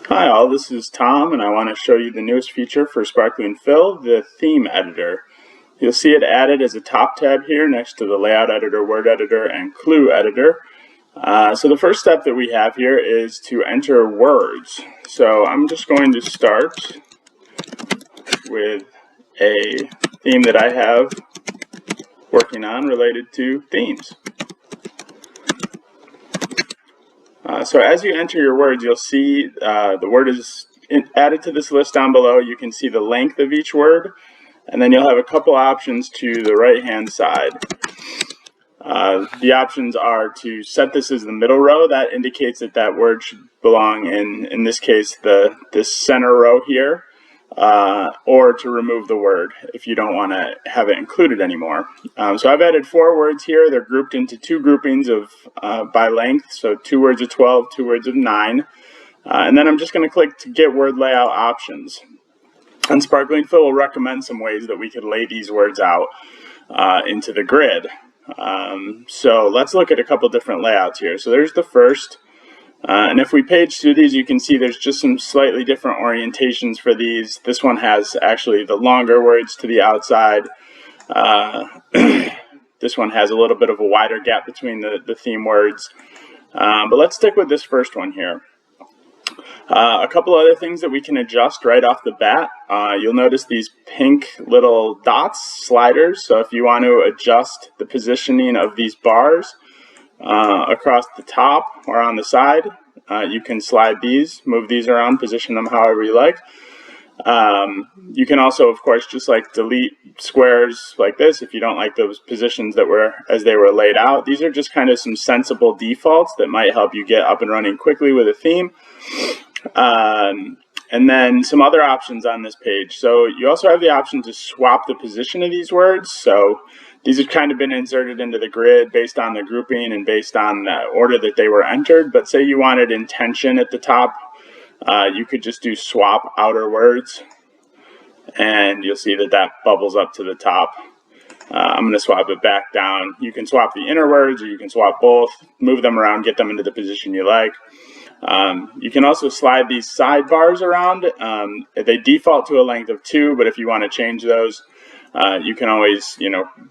Hi all, this is Tom and I want to show you the newest feature for Sparkling Fill, the Theme Editor. You'll see it added as a top tab here next to the Layout Editor, Word Editor, and Clue Editor. So the first step that we have here is to enter words. So I'm just going to start with a theme that I have working on related to themes. So as you enter your words, you'll see the word is added to this list down below. You can see the length of each word, and then you'll have a couple options to the right hand side. The options are to set this as the middle row. That indicates that that word should belong in this case, this center row here, or to remove the word if you don't want to have it included anymore. So I've added 4 words here. They're grouped into 2 groupings of by length, so 2 words of 12, 2 words of 9. And then I'm just going to click to get word layout options. And Sparkling Fill will recommend some ways that we could lay these words out into the grid. So let's look at a couple different layouts here. So there's the first. And if we page through these, you can see there's just some slightly different orientations for these. This one has actually the longer words to the outside. This one has a little bit of a wider gap between the theme words. But let's stick with this first one here. A couple other things that we can adjust right off the bat. You'll notice these pink little dots, sliders. So if you want to adjust the positioning of these bars across the top or on the side, you can slide these, move these around, position them however you like. You can also, of course, just like delete squares like this if you don't like those positions that were as they were laid out. These are just kind of some sensible defaults that might help you get up and running quickly with a theme. And then some other options on this page. So you also have the option to swap the position of these words. So these have kind of been inserted into the grid based on the grouping and based on the order that they were entered. But say you wanted intention at the top, you could just do swap outer words, and you'll see that that bubbles up to the top. I'm going to swap it back down. You can swap the inner words, or you can swap both, move them around, get them into the position you like. You can also slide these sidebars around. They default to a length of 2, but if you want to change those, you can always,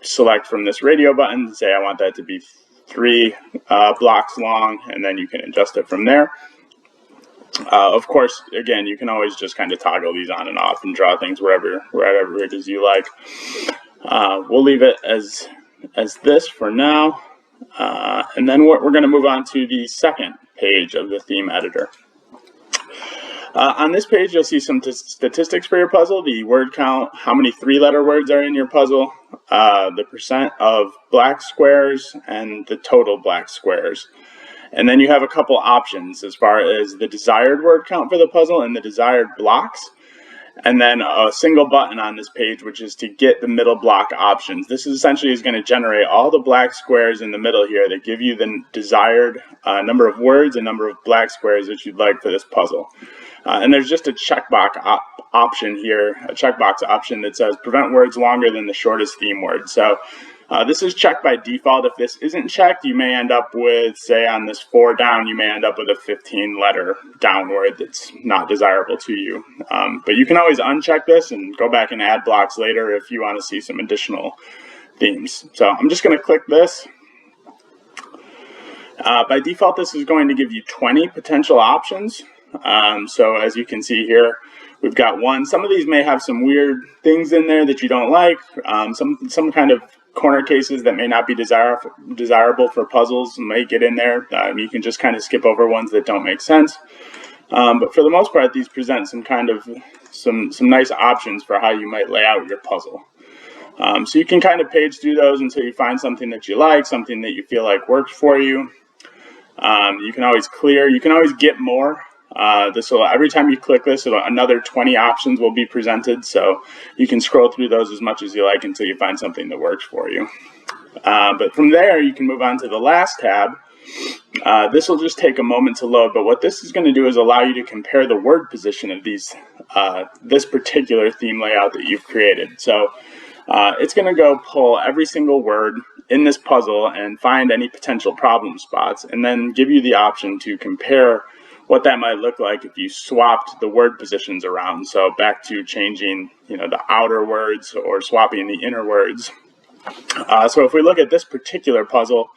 select from this radio button and say I want that to be 3 blocks long, and then you can adjust it from there. Of course, again, you can always just kind of toggle these on and off and draw things wherever it is you like. We'll leave it as this for now, and then we're going to move on to the second page of the theme editor. On this page, you'll see some statistics for your puzzle, the word count, how many 3-letter words are in your puzzle, the percent of black squares, and the total black squares. And then you have a couple options as far as the desired word count for the puzzle and the desired blocks. And then a single button on this page, which is to get the middle block options. This is essentially going to generate all the black squares in the middle here that give you the desired number of words and number of black squares that you'd like for this puzzle. And there's just a checkbox option here, a checkbox option that says prevent words longer than the shortest theme word. So this is checked by default. If this isn't checked, you may end up with, say on this 4 down, you may end up with a 15-letter down word that's not desirable to you. But you can always uncheck this and go back and add blocks later if you want to see some additional themes. So I'm just going to click this. By default, this is going to give you 20 potential options. So as you can see here, we've got 1. Some of these may have some weird things in there that you don't like. Some kind of corner cases that may not be desirable for puzzles may get in there. You can just kind of skip over ones that don't make sense. But for the most part, these present some nice options for how you might lay out your puzzle. So you can kind of page through those until you find something that you like, something that you feel like works for you. You can always clear. You can always get more. Every time you click this, another 20 options will be presented, so you can scroll through those as much as you like until you find something that works for you. But from there, you can move on to the last tab. This will just take a moment to load, but what this is going to do is allow you to compare the word position of this particular theme layout that you've created. So it's going to go pull every single word in this puzzle and find any potential problem spots, and then give you the option to compare what that might look like if you swapped the word positions around. So back to changing, the outer words or swapping the inner words. So if we look at this particular puzzle,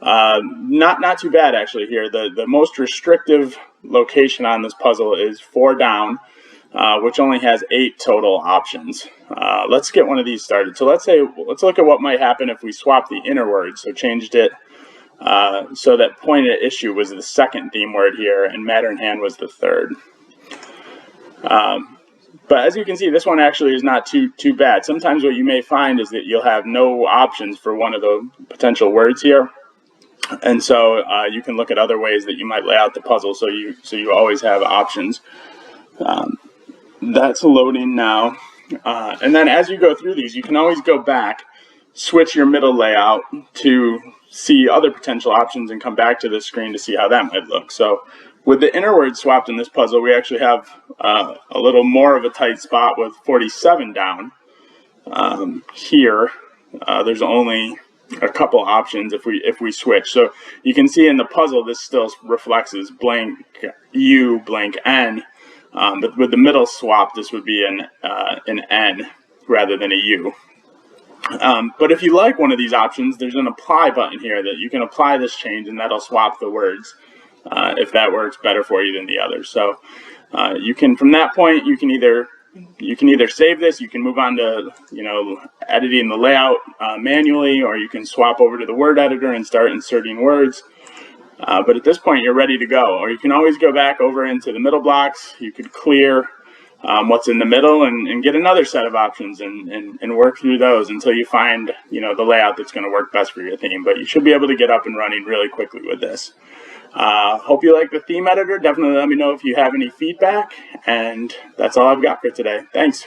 not too bad actually here. The most restrictive location on this puzzle is 4 down, which only has 8 total options. Let's get one of these started. So let's look at what might happen if we swap the inner word. So changed it so that point at issue was the second theme word here, and matter in hand was the third. But as you can see, this one actually is not too bad. Sometimes what you may find is that you'll have no options for one of the potential words here. And so you can look at other ways that you might lay out the puzzle so you always have options. That's loading now. And then as you go through these, you can always go back, switch your middle layout to see other potential options and come back to the screen to see how that might look. So with the inner word swapped in this puzzle, we actually have a little more of a tight spot with 47 down. Here, there's only a couple options if we switch. So you can see in the puzzle, this still reflects as blank U, blank N. But with the middle swap, this would be an N rather than a U. But if you like one of these options, there's an apply button here that you can apply this change, and that'll swap the words if that works better for you than the others. So you can, from that point, you can either save this, you can move on to editing the layout manually, or you can swap over to the word editor and start inserting words. But at this point, you're ready to go. Or you can always go back over into the middle blocks. You could clear what's in the middle and get another set of options and work through those until you find the layout that's going to work best for your theme. But you should be able to get up and running really quickly with this. Hope you like the theme editor. Definitely let me know if you have any feedback. And that's all I've got for today. Thanks.